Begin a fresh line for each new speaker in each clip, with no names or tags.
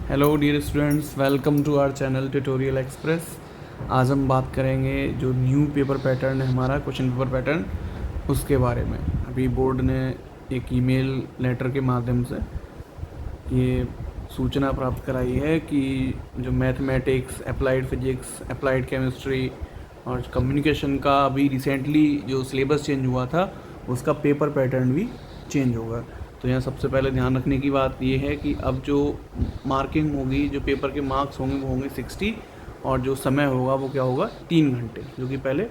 Hello dear students, welcome to our channel tutorial express. आज हम बात करेंगे जो न्यू पेपर पैटर्न है हमारा क्वेश्चन पेपर पैटर्न, उसके बारे में। अभी बोर्ड ने एक ईमेल लेटर के माध्यम से ये सूचना प्राप्त कराई है कि जो mathematics, applied physics, applied chemistry और कम्युनिकेशन का अभी रिसेंटली जो सिलेबस चेंज हुआ था उसका पेपर पैटर्न भी चेंज होगा। तो यहाँ सबसे पहले ध्यान रखने की बात ये है कि अब जो मार्किंग होगी, जो पेपर के मार्क्स होंगे वो होंगे 60, और जो समय होगा वो क्या होगा 3 घंटे, जो कि पहले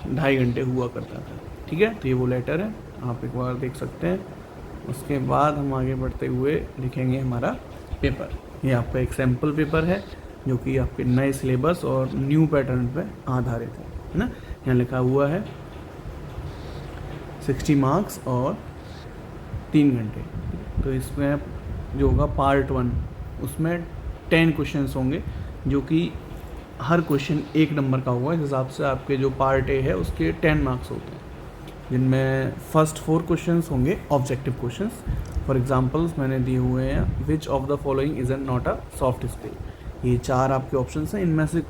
2.5 घंटे हुआ करता था। ठीक है, तो ये वो लेटर है, आप एक बार देख सकते हैं। उसके बाद हम आगे बढ़ते हुए लिखेंगे हमारा पेपर। ये आपका एक सैम्पल पेपर है जो कि आपके नए सिलेबस और न्यू पैटर्न पर आधारित है ना। यहाँ लिखा हुआ है 60 मार्क्स और 3 घंटे। तो इसमें जो होगा पार्ट 1, उसमें 10 क्वेश्चंस होंगे, जो कि हर क्वेश्चन 1 नंबर का होगा। इस हिसाब से आपके जो पार्ट ए है उसके 10 मार्क्स होते हैं, जिनमें फर्स्ट 4 क्वेश्चंस होंगे ऑब्जेक्टिव क्वेश्चंस। फॉर एग्जांपल्स मैंने दिए हुए हैं, विच of the following is not a soft skill. ये 4 आपके ऑप्शंस हैं, इनमें से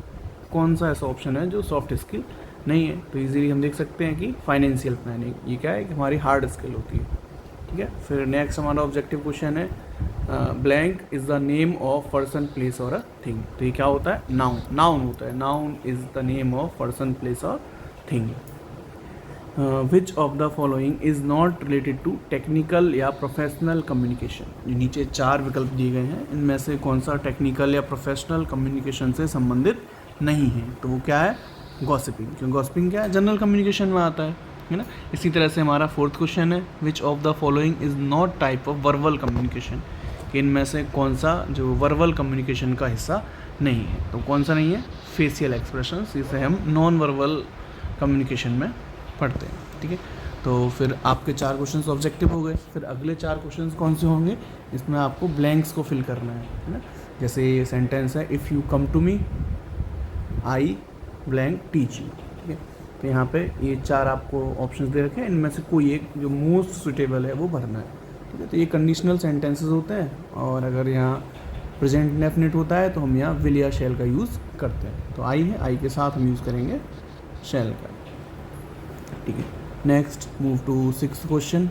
कौन सा ऐसा ऑप्शन है जो सॉफ्ट स्किल नहीं है। तो इजीली हम देख सकते हैं कि फाइनेंशियल प्लानिंग, ये क्या है कि हमारी हार्ड स्किल होती है। ठीक है, फिर नेक्स्ट हमारा ऑब्जेक्टिव क्वेश्चन है, blank is the name of person, place और अ थिंग। तो ये क्या होता है, नाउन। नाउन होता है, noun is the name of person, place और thing. Which of the following is not related to technical या प्रोफेशनल कम्युनिकेशन। ये नीचे 4 विकल्प दिए गए हैं, इनमें से कौन सा टेक्निकल या प्रोफेशनल कम्युनिकेशन से संबंधित नहीं है। तो वो क्या है, गॉसिपिंग। क्योंकि गॉसिपिंग क्या है, जनरल कम्युनिकेशन में आता है ना। इसी तरह से हमारा 4th क्वेश्चन है, विच of the following is not type of verbal communication. कि इनमें से कौन सा जो वर्बल कम्युनिकेशन का हिस्सा नहीं है। तो कौन सा नहीं है, फेशियल एक्सप्रेशंस, इसे हम नॉन वर्बल कम्युनिकेशन में पढ़ते हैं। ठीक है, तो फिर आपके 4 क्वेश्चंस ऑब्जेक्टिव हो गए। फिर अगले 4 क्वेश्चंस कौन से होंगे, इसमें आपको ब्लैंक्स को फिल करना है ना। जैसे ये सेंटेंस है, if you come to me I blank teach you. ठीक है, तो यहाँ पे ये 4 आपको ऑप्शंस दे रखे हैं, इनमें से कोई एक जो मोस्ट सुटेबल है वो भरना है। ठीक है, तो ये कंडीशनल सेंटेंसेस होते हैं, और अगर यहाँ प्रेजेंट इंडेफिनिट होता है तो हम यहाँ विल या शैल का यूज़ करते हैं। तो आई है, आई के साथ हम यूज़ करेंगे शैल का। ठीक है, next move to 6th question.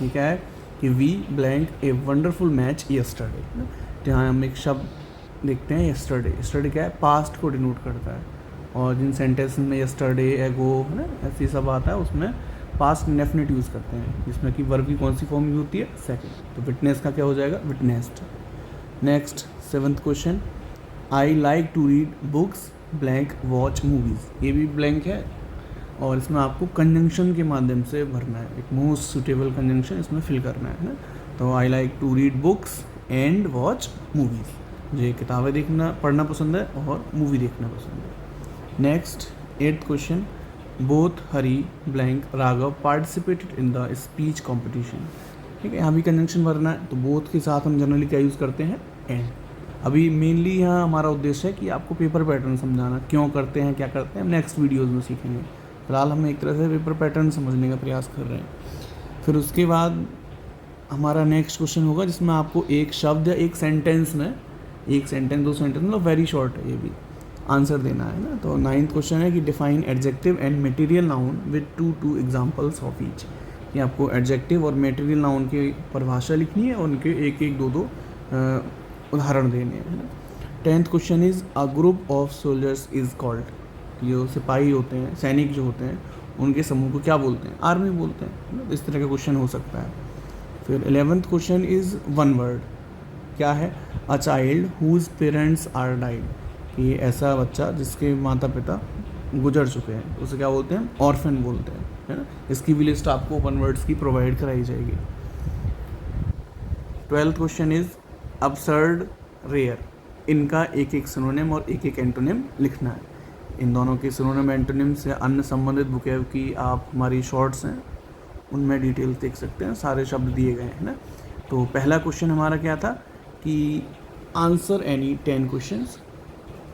ये क्या है कि we blank a wonderful match yesterday. तो यहाँ हम एक शब्द देखते हैं, यस्टरडे। यस्टरडे क्या है, पास्ट को डिनोट करता है, और जिन सेंटेंस में यस्टरडे, एगो है ना, ऐसी सब आता है, उसमें पास्ट इंडेफिनिट यूज़ करते हैं, जिसमें कि वर्ब की कौन सी फॉर्म यूज होती है, सेकंड। तो विटनेस का क्या हो जाएगा, witnessed. Next 7th question, I like to read books blank watch movies. ये भी ब्लैंक है, और इसमें आपको कंजंक्शन के माध्यम से भरना है, एक मोस्ट सुटेबल कंजंक्शन इसमें फिल करना है ना। तो I like to read books and watch movies. मुझे किताबें देखना, पढ़ना पसंद है और मूवी देखना पसंद है। Next 8th question, both Hari blank Raghav participated in the speech competition. ठीक है, यहाँ भी कंजंक्शन भरना है, तो बोथ के साथ हम जनरली क्या यूज़ करते हैं, एंड। अभी मेनली यहाँ हमारा उद्देश्य है कि आपको पेपर पैटर्न समझाना, क्यों करते हैं, क्या करते हैं, हम नेक्स्ट वीडियोज़ में सीखेंगे। फिलहाल हम एक तरह से पेपर पैटर्न समझने का प्रयास कर रहे हैं। फिर उसके बाद हमारा नेक्स्ट क्वेश्चन होगा, जिसमें आपको एक शब्द या एक सेंटेंस में, एक सेंटेंस 2 सेंटेंस, मतलब वेरी शॉर्ट है, ये भी आंसर देना है ना। तो 9th क्वेश्चन है कि define adjective and material noun with 2 examples of each. कि आपको एडजेक्टिव और मटेरियल नाउन की परिभाषा लिखनी है, और उनके 1-1, 2-2 उदाहरण देने हैं ना। 10th question is a group of soldiers is called. जो सिपाही होते हैं, सैनिक जो होते हैं, उनके समूह को क्या बोलते हैं, आर्मी बोलते हैं ना। इस तरह का क्वेश्चन हो सकता है। फिर 11th क्वेश्चन इज़ 1 वर्ड। क्या है, a child whose parents are died. ये ऐसा बच्चा जिसके माता पिता गुजर चुके हैं, उसे क्या बोलते हैं, ऑर्फन बोलते हैं, है ना। इसकी भी लिस्ट आपको 1 वर्ड्स की प्रोवाइड कराई जाएगी। 12th question is absurd rare. इनका 1-1 सिनोनिम और 1-1 एंटोनिम लिखना है। इन दोनों के सिनोनिम एंटोनिम से अन्य संबंधित बुकेव की आप हमारी शॉर्ट्स हैं, उनमें डिटेल्स देख सकते हैं, सारे शब्द दिए गए हैं ना। तो पहला क्वेश्चन हमारा क्या था कि आंसर एनी 10 क्वेश्चंस।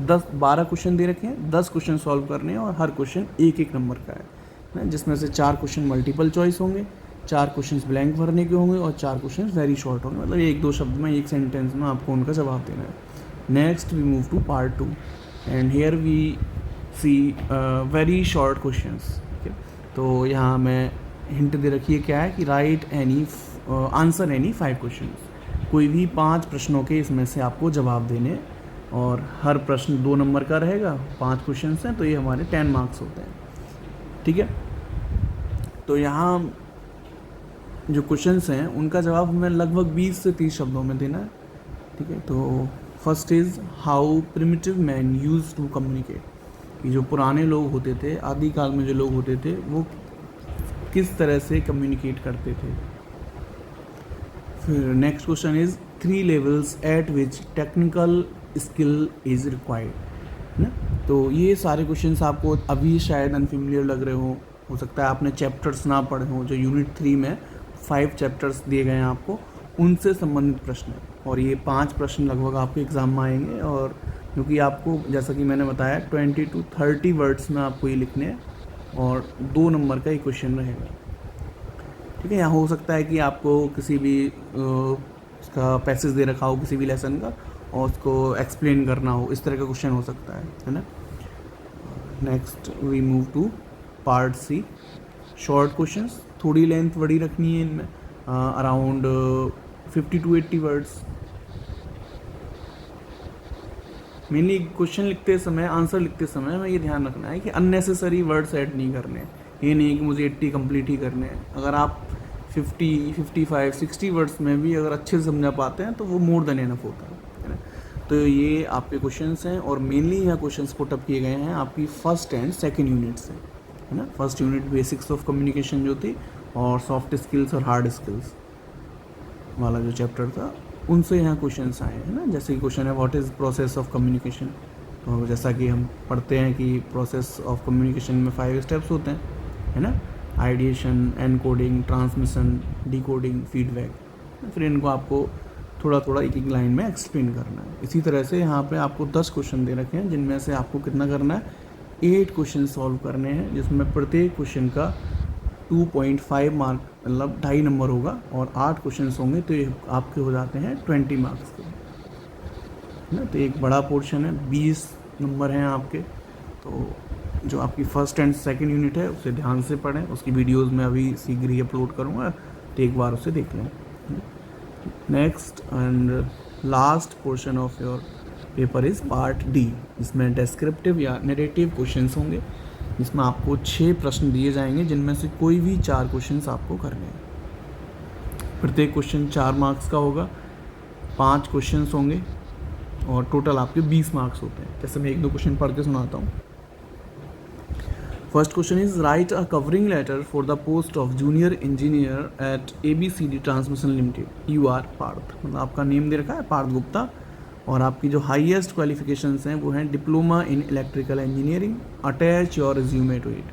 12 क्वेश्चन दे रखे हैं, 10 क्वेश्चन सॉल्व करने हैं, और हर क्वेश्चन 1-1 नंबर का है ना, जिसमें से 4 क्वेश्चन मल्टीपल चॉइस होंगे, 4 क्वेश्चंस ब्लैंक भरने के होंगे और 4 क्वेश्चंस वेरी शॉर्ट होंगे, मतलब 1-2 शब्द में, एक सेंटेंस में आपको उनका जवाब देना है. Next we move to part 2 and here we see very short questions. ठीक है, तो यहाँ मैं हिंट दे रखी है क्या है कि right any answer any 5 questions. कोई भी 5 प्रश्नों के इसमें से आपको जवाब देने, और हर प्रश्न 2 नंबर का रहेगा. 5 क्वेश्चंस हैं तो ये हमारे 10 मार्क्स होते हैं. ठीक है, तो यहाँ जो क्वेश्चंस हैं उनका जवाब हमें लगभग 20 से 30 शब्दों में देना है. ठीक है, तो first is how primitive man use to communicate. कि जो पुराने लोग होते थे, आदिकाल में जो लोग होते थे, वो किस तरह से कम्युनिकेट करते थे. फिर next question is 3 levels at which technical skill is required. है ना, तो ये सारे क्वेश्चंस आपको अभी शायद अनफेमिलियर लग रहे हो सकता है आपने चैप्टर्स ना पढ़े हों. जो यूनिट 3 में 5 चैप्टर्स दिए गए हैं आपको, उनसे संबंधित प्रश्न है, और ये 5 प्रश्न लगभग आपके एग्ज़ाम में आएंगे. और क्योंकि आपको जैसा कि मैंने बताया 20 to 30 वर्ड्स में आपको ये लिखने हैं, और 2 नंबर का ये क्वेश्चन रहेगा. ठीक है, यहाँ हो सकता है कि आपको किसी भी उसका पैसेज दे रखा हो किसी भी लेसन का, और उसको एक्सप्लेन करना हो, इस तरह का क्वेश्चन हो सकता है ना. Next we move to part C, short questions. थोड़ी लेंथ बड़ी रखनी है इनमें, around 50 to 80 words. Mainly question लिखते समय, आंसर लिखते समय हमें ये ध्यान रखना है कि अननेसेसरी वर्ड्स ऐड नहीं करने. ये नहीं कि मुझे 80 कंप्लीट ही करने हैं. अगर आप 50, 55, 60 वर्ड्स में भी अगर अच्छे से समझा पाते हैं तो वो मोर देन इनफ होता है ना. तो ये आपके क्वेश्चंस हैं, और मेनली यहाँ क्वेश्चंस पुट अप किए गए हैं आपकी फर्स्ट एंड सेकंड यूनिट से, है ना. First unit basics of communication जो थी, और सॉफ्ट स्किल्स और हार्ड स्किल्स वाला जो चैप्टर था, उनसे यहाँ क्वेश्चंस आए हैं ना. जैसे कि क्वेश्चन है what is process of communication. तो जैसा कि हम पढ़ते हैं कि प्रोसेस ऑफ कम्युनिकेशन में 5 स्टेप्स होते हैं, है ना. Ideation, encoding, transmission, decoding, feedback. फिर इनको आपको थोड़ा थोड़ा एक एक लाइन में एक्सप्लेन करना है. इसी तरह से यहाँ पे आपको 10 क्वेश्चन दे रखे हैं, जिनमें से आपको कितना करना है, 8 क्वेश्चन सॉल्व करने हैं, जिसमें प्रत्येक क्वेश्चन का 2.5 मार्क, मतलब 2.5 नंबर होगा, और 8 क्वेश्चंस होंगे तो ये आपके हो जाते हैं 20 मार्क्स के, है ना. तो एक बड़ा पोर्शन है, 20 नंबर हैं आपके. तो जो आपकी फर्स्ट एंड सेकंड यूनिट है उसे ध्यान से पढ़ें. उसकी वीडियोस मैं अभी शीघ्र ही अपलोड करूँगा, तो एक बार उसे देख लें. Next and last portion of your paper is part D, जिसमें डिस्क्रिप्टिव या नरेटिव क्वेश्चंस होंगे, जिसमें आपको 6 प्रश्न दिए जाएंगे, जिनमें से कोई भी 4 क्वेश्चंस आपको करने हैं. प्रत्येक क्वेश्चन 4 मार्क्स का होगा. 5 क्वेश्चंस होंगे, और टोटल आपके 20 मार्क्स होते हैं. जैसे मैं 1-2 क्वेश्चन पढ़ के सुनाता हूँ. First question is write a covering letter for the post of junior engineer at ABCD transmission limited. You are Parth, मतलब आपका नेम दे रखा है पार्थ गुप्ता, और आपकी जो हाईएस्ट क्वालिफिकेशंस हैं वो हैं diploma in electrical engineering. Attach your resume to it.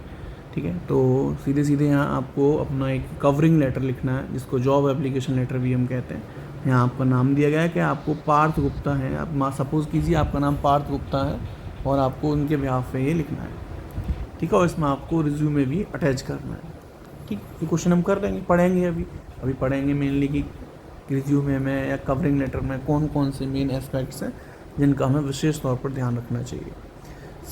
ठीक है, तो सीधे सीधे यहाँ आपको अपना एक कवरिंग लेटर लिखना है, जिसको जॉब एप्लीकेशन लेटर भी हम कहते हैं. यहाँ आपका नाम दिया गया है कि आपको पार्थ गुप्ता है. आप सपोज कीजिए आपका नाम पार्थ गुप्ता है, और आपको उनके बिहाफ पे ये लिखना है. ठीक है, और इसमें आपको रिज्यूमे भी अटैच करना है. ठीक, ये क्वेश्चन हम कर लेंगे, पढ़ेंगे अभी पढ़ेंगे मेनली कि रिज्यूमे में या कवरिंग लेटर में कौन कौन से मेन एस्पेक्ट्स हैं जिनका हमें विशेष तौर पर ध्यान रखना चाहिए.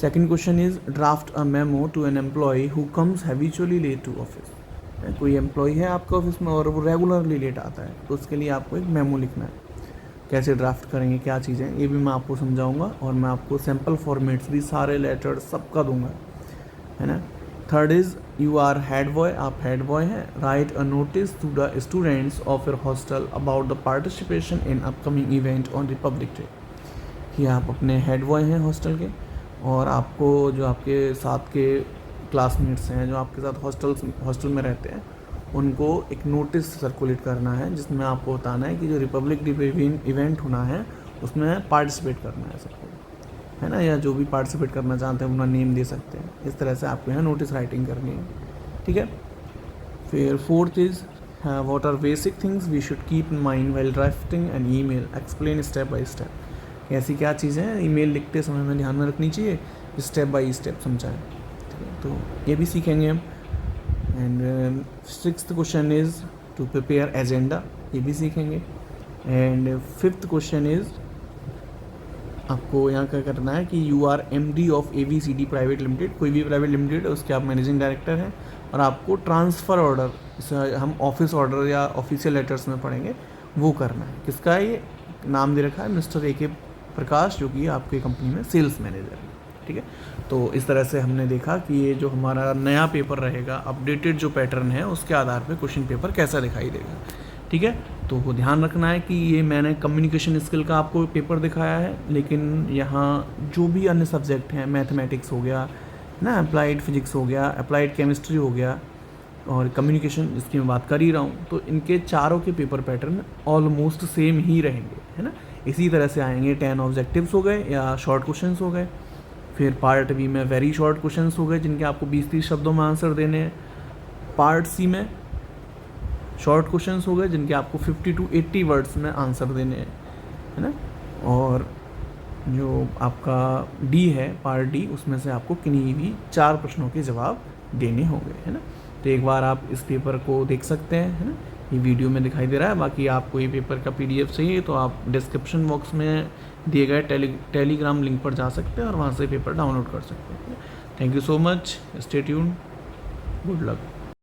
Second question is draft a memo to an employee who comes habitually late to office. कोई एम्प्लॉय है आपका ऑफिस में और वो रेगुलरली लेट आता है, तो उसके लिए आपको एक मेमो लिखना है. कैसे ड्राफ्ट करेंगे, क्या चीज़ें, ये भी मैं आपको समझाऊंगा, और मैं आपको सैम्पल फॉर्मेट्स भी सारे लेटर सबका दूंगा, है ना. Third is you are head boy, आप हेड बॉय हैं. Write a notice to the students of your hostel about the participation in upcoming event on Republic Day. कि आप अपने हेड बॉय हैं हॉस्टल के, और आपको जो आपके साथ के क्लासमेट्स हैं, जो आपके साथ हॉस्टल में रहते हैं, उनको एक नोटिस सर्कुलेट करना है, जिसमें आपको बताना है कि जो रिपब्लिक डे पे इवेंट होना है उसमें पार्टिसिपेट करना है सबको, है ना. या जो भी पार्टिसिपेट करना चाहते हैं अपना नेम दे सकते हैं. इस तरह से आपको यहाँ नोटिस राइटिंग करनी है. ठीक है. फिर fourth is what are basic things we should keep in mind while drafting an email. Explain step by step. ऐसी क्या चीज़ें हैं ईमेल लिखते समय में ध्यान में रखनी चाहिए, स्टेप बाय स्टेप समझाएं. ठीक है, तो ये भी सीखेंगे हम. And sixth question is to prepare agenda, ये भी सीखेंगे। एंड फिफ्थ क्वेश्चन इज़ आपको यहाँ क्या करना है कि you are MD of ABCD private limited, कोई भी प्राइवेट लिमिटेड है उसके आप मैनेजिंग डायरेक्टर हैं, और आपको ट्रांसफ़र ऑर्डर, इसे हम ऑफिस ऑर्डर या ऑफिशियल लेटर्स में पढ़ेंगे, वो करना है। किसका है ये? नाम दे रखा है मिस्टर AK प्रकाश, जो कि आपकी कंपनी में सेल्स मैनेजर है। ठीक है, तो इस तरह से हमने देखा कि ये जो हमारा नया पेपर रहेगा, अपडेटेड जो पैटर्न है, उसके आधार पे क्वेश्चन पेपर कैसा दिखाई देगा। ठीक है, तो वो ध्यान रखना है कि ये मैंने कम्युनिकेशन स्किल का आपको पेपर दिखाया है, लेकिन यहाँ जो भी अन्य सब्जेक्ट हैं, मैथमेटिक्स हो गया ना, अप्लाइड फिजिक्स हो गया, अप्लाइड केमिस्ट्री हो गया, और कम्युनिकेशन जिसकी मैं बात कर ही रहा हूँ, तो इनके चारों के पेपर पैटर्न ऑलमोस्ट सेम ही रहेंगे, है ना। इसी तरह से आएंगे 10 ऑब्जेक्टिव्स हो गए या शॉर्ट क्वेश्चंस हो गए, फिर पार्ट B में वेरी शॉर्ट क्वेश्चंस हो गए जिनके आपको 20-30 शब्दों में आंसर देने हैं, पार्ट C में शॉर्ट क्वेश्चंस हो गए जिनके आपको 50 to 80 वर्ड्स में आंसर देने हैं, है ना। और जो आपका D है, पार्ट D, उसमें से आपको किन्हीं भी 4 प्रश्नों के जवाब देने होंगे, है ना। तो एक बार आप इस पेपर को देख सकते हैं, है ना, ये वीडियो में दिखाई दे रहा है। बाकी आपको ये पेपर का PDF चाहिए तो आप डिस्क्रिप्शन बॉक्स में दिए गए टेलीग्राम लिंक पर जा सकते हैं और वहाँ से पेपर डाउनलोड कर सकते हैं। Thank you so much, stay tuned, good luck.